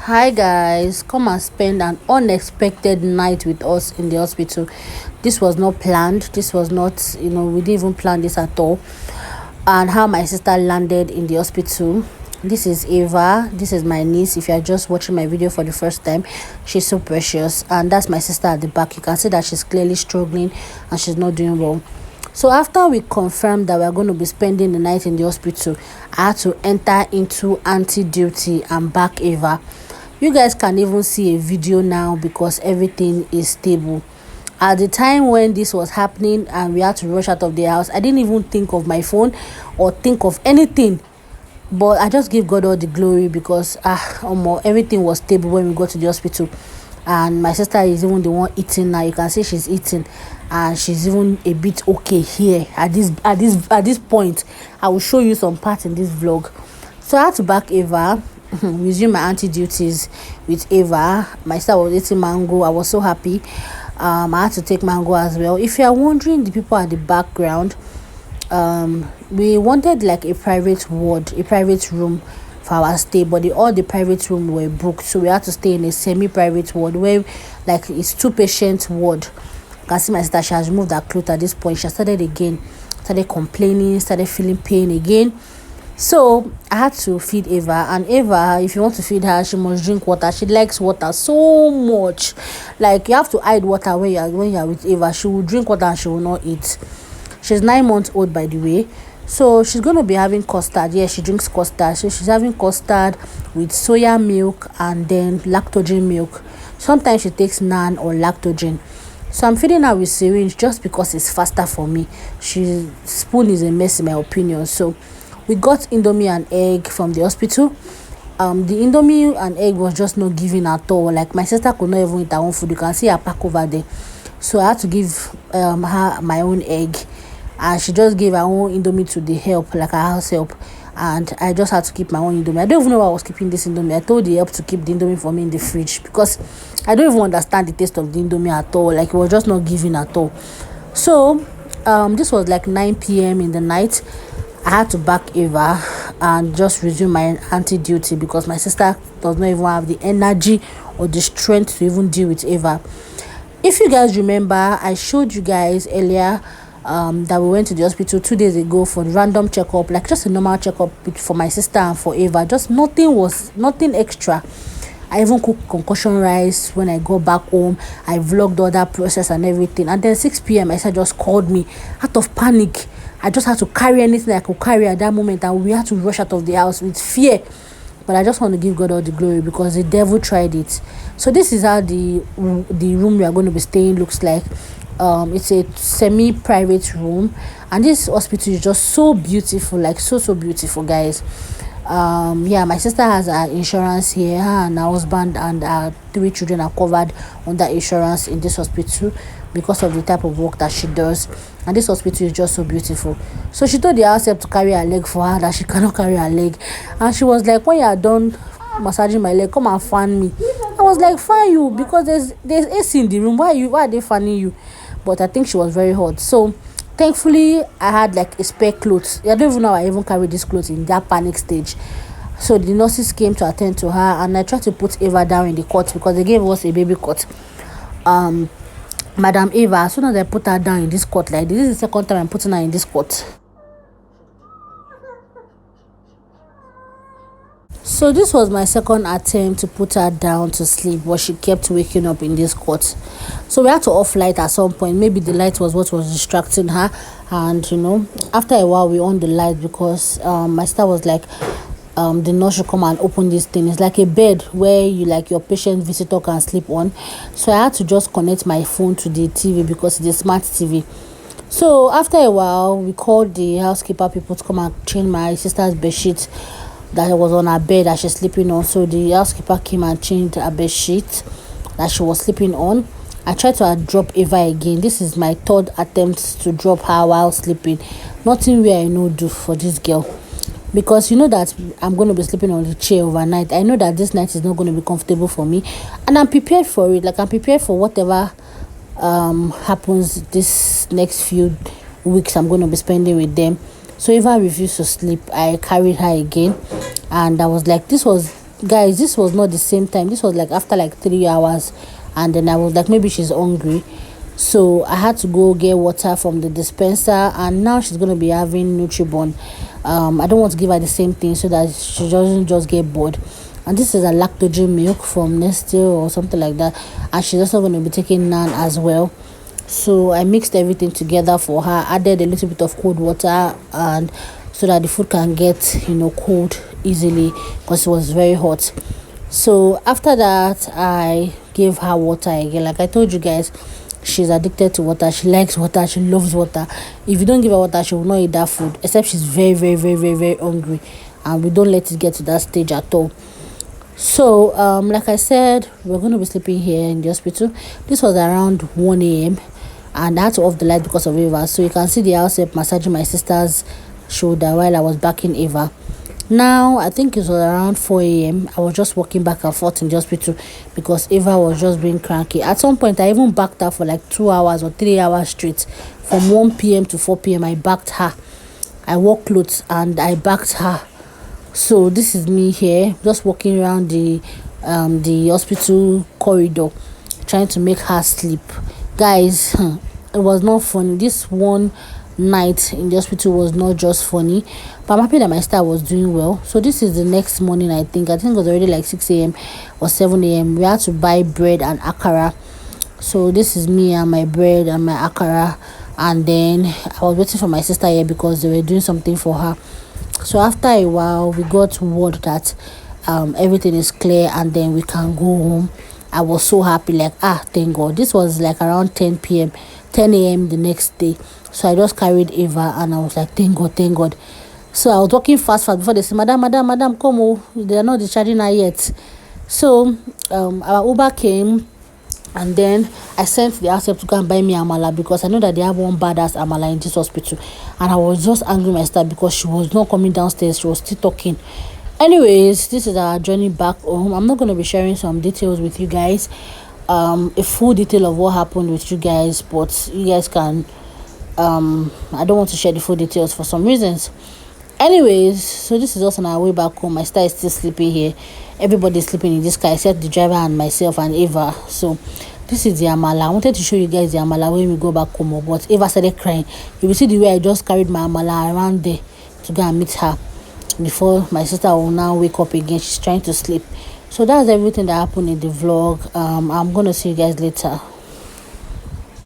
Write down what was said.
Hi guys, come and spend an unexpected night with us in the hospital. This was not planned. This was not, we didn't even plan this at all. And how my sister landed in the hospital. This is Ava. This is my niece. If you are just watching my video for the first time, she's so precious. And that's my sister at the back. You can see that she's clearly struggling and she's not doing well. So after we confirmed that we are going to be spending the night in the hospital, I had to enter into anti-duty and back Ava. You guys can even see a video now because everything is stable. At the time when this was happening and we had to rush out of the house, I didn't even think of my phone or think of anything, but I just give God all the glory because everything was stable when we got to the hospital. And my sister is even the one eating now. You can see she's eating and she's even a bit okay here at this point. I will show you some parts in this vlog. So I had to back Ava, resume my anti-duties with Ava. My sister was eating mango. I was so happy. I had to take mango as well. If you are wondering, the people at the background, we wanted like a private ward, a private room for our stay, but all the private rooms were booked, so we had to stay in a semi-private ward where like it's 2-patient ward. You can see my sister, she has removed her clothes at this point. She started complaining, started feeling pain again. So I had to feed Ava, and Ava, if you want to feed her, she must drink water. She likes water so much, like you have to hide water when you're with Ava. She will drink water and she will not eat. She's 9 months old, by the way. So she's going to be having custard. She drinks custard. So she's having custard with soya milk and then lactogen milk. Sometimes she takes nan or lactogen. So I'm feeding her with syringe just because it's faster for me. Spoon is a mess in my opinion. So we got Indomie and egg from the hospital. The Indomie and egg was just not giving at all. Like my sister could not even eat her own food. You can see her pack over there. So I had to give her my own egg. And she just gave her own Indomie to the help, like her house help. And I just had to keep my own Indomie. I don't even know why I was keeping this Indomie. I told the help to keep the Indomie for me in the fridge because I don't even understand the taste of the Indomie at all. Like it was just not giving at all. So this was like 9 p.m. in the night. I had to back Ava and just resume my anti-duty because my sister does not even have the energy or the strength to even deal with Ava. If you guys remember, I showed you guys earlier that we went to the hospital 2 days ago for random checkup, like just a normal checkup for my sister and for Ava. Just nothing extra. I even cooked concussion rice when I got back home. I vlogged all that process and everything. And then 6 p.m. my sister just called me out of panic. I just had to carry anything I could carry at that moment, and we had to rush out of the house with fear. But I just want to give God all the glory because the devil tried it. So this is how the room we are going to be staying looks like. It's a semi-private room, and this hospital is just so beautiful, like so beautiful, guys. My sister has her insurance here. Her and her husband and her 3 children are covered under insurance in this hospital because of the type of work that she does. And this hospital is just so beautiful. So she told the house help to carry her leg for her, that she cannot carry her leg, and she was like, when you are done massaging my leg, come and fan me. I was like, fan you because there's AC in the room. Why are they fanning you? But I think she was very hot. So thankfully I had like a spare clothes. I don't even know how I even carried this clothes in that panic stage. So the nurses came to attend to her, and I tried to put Ava down in the cot because they gave us a baby cot. Madam Ava, as soon as I put her down in this cot, like this is the second time I'm putting her in this cot. So this was my second attempt to put her down to sleep, but she kept waking up in this cot. So we had to off light at some point. Maybe the light was what was distracting her, and after a while we on the light because my sister was like, the nurse should come and open this thing. It's like a bed where your patient visitor can sleep on. So I had to just connect my phone to the TV because it's a smart TV. So after a while we called the housekeeper people to come and change my sister's bed sheet that was on her bed that she's sleeping on. So the housekeeper came and changed her bed sheet that she was sleeping on. I tried to drop Ava again. This is my third attempt to drop her while sleeping. Nothing where I know do for this girl, because you know that I'm going to be sleeping on the chair overnight. I know that this night is not going to be comfortable for me, and I'm prepared for it. Like I'm prepared for whatever happens this next few weeks I'm going to be spending with them. So Ava refused to sleep. I carried her again, and I was like, this was guys, this was not the same time. This was like after like 3 hours, and then I was like, maybe she's hungry, so I had to go get water from the dispenser, and now she's gonna be having Nutribon. I don't want to give her the same thing so that she doesn't just get bored. And this is a lactogen milk from Nestle or something like that, and she's also going to be taking Nan as well. So I mixed everything together for her, added a little bit of cold water, and so that the food can get, you know, cold easily, because it was very hot. So after that, I gave her water again. Like I told you guys, she's addicted to water. She likes water. She loves water. If you don't give her water, she will not eat that food, except she's very, very, very, very, very hungry, and we don't let it get to that stage at all. So like I said, we're going to be sleeping here in the hospital. This was around 1 a.m. and I had to off the light because of Eva. So you can see the house help massaging my sister's shoulder while I was backing Eva. Now I think it was around 4 a.m. I was just walking back and forth in the hospital because Eva was just being cranky. At some point I even backed her for like 2 hours or 3 hours straight. From 1 p.m. to 4 p.m. I backed her. I wore clothes and I backed her. So this is me here, just walking around the hospital corridor, trying to make her sleep. Guys, it was not funny. This one night in the hospital was not just funny, but I'm happy that my sister was doing well. So this is the next morning. I think it was already like 6 a.m. or 7 a.m. We had to buy bread and akara. So this is me and my bread and my akara, and then I was waiting for my sister here because they were doing something for her. So after a while, we got word that everything is clear and then we can go home. I was so happy, like, thank God. This was like around 10 p.m., 10 a.m. the next day. So I just carried Eva and I was like, thank God, thank God. So I was walking fast before they said, madam, come on. They are not discharging her yet. So our Uber came, and then I sent the house help to go and buy me amala, because I know that they have one badass amala in this hospital, and I was just angry with my sister because she was not coming downstairs. She was still talking. Anyways, this is our journey back home. I'm not going to be sharing some details with you guys, a full detail of what happened with you guys, but you guys can I don't want to share the full details for some reasons. Anyways, so this is us on our way back home. My sister is still sleeping here. Everybody's sleeping in this car except the driver and myself and Eva. So this is the amala. I wanted to show you guys the amala when we go back home, but Eva started crying. You will see the way I just carried my amala around there to go and meet her before my sister will now wake up again. She's trying to sleep. So that's everything that happened in the vlog. I'm gonna see you guys later.